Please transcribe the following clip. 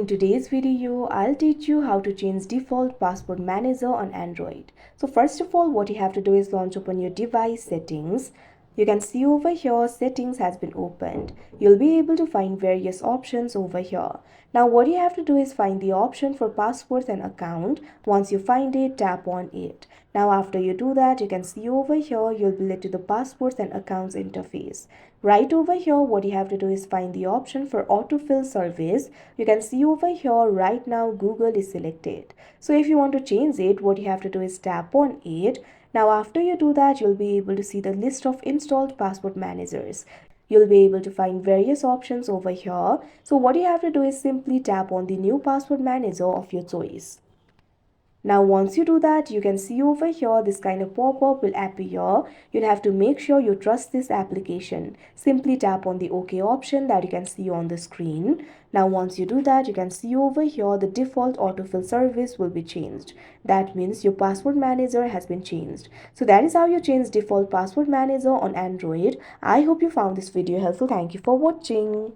today's video, I'll teach you how to change default password manager on Android. So first of all, what you have to do is launch open your device settings. You can see over here settings has been opened. You'll be able to find various options over here. Now what you have to do is find the option for passwords and account. Once you find it, tap on it. Now after you do that, you can see over here you'll be led to the passwords and accounts interface. Right over here, what you have to do is find the option for autofill service. You can see over here right now Google is selected. So if you want to change it, what you have to do is tap on it. Now after you do that, you'll be able to see the list of installed password managers. You'll be able to find various options over here. So what you have to do is simply tap on the new password manager of your choice. Now once you do that, you can see over here this kind of pop-up will appear. You'll have to make sure you trust this application. Simply tap on the OK option that you can see on the screen. Now once you do that, you can see over here the default autofill service will be changed. That means your password manager has been changed. So that is how you change default password manager on Android. I hope you found this video helpful. Thank you for watching.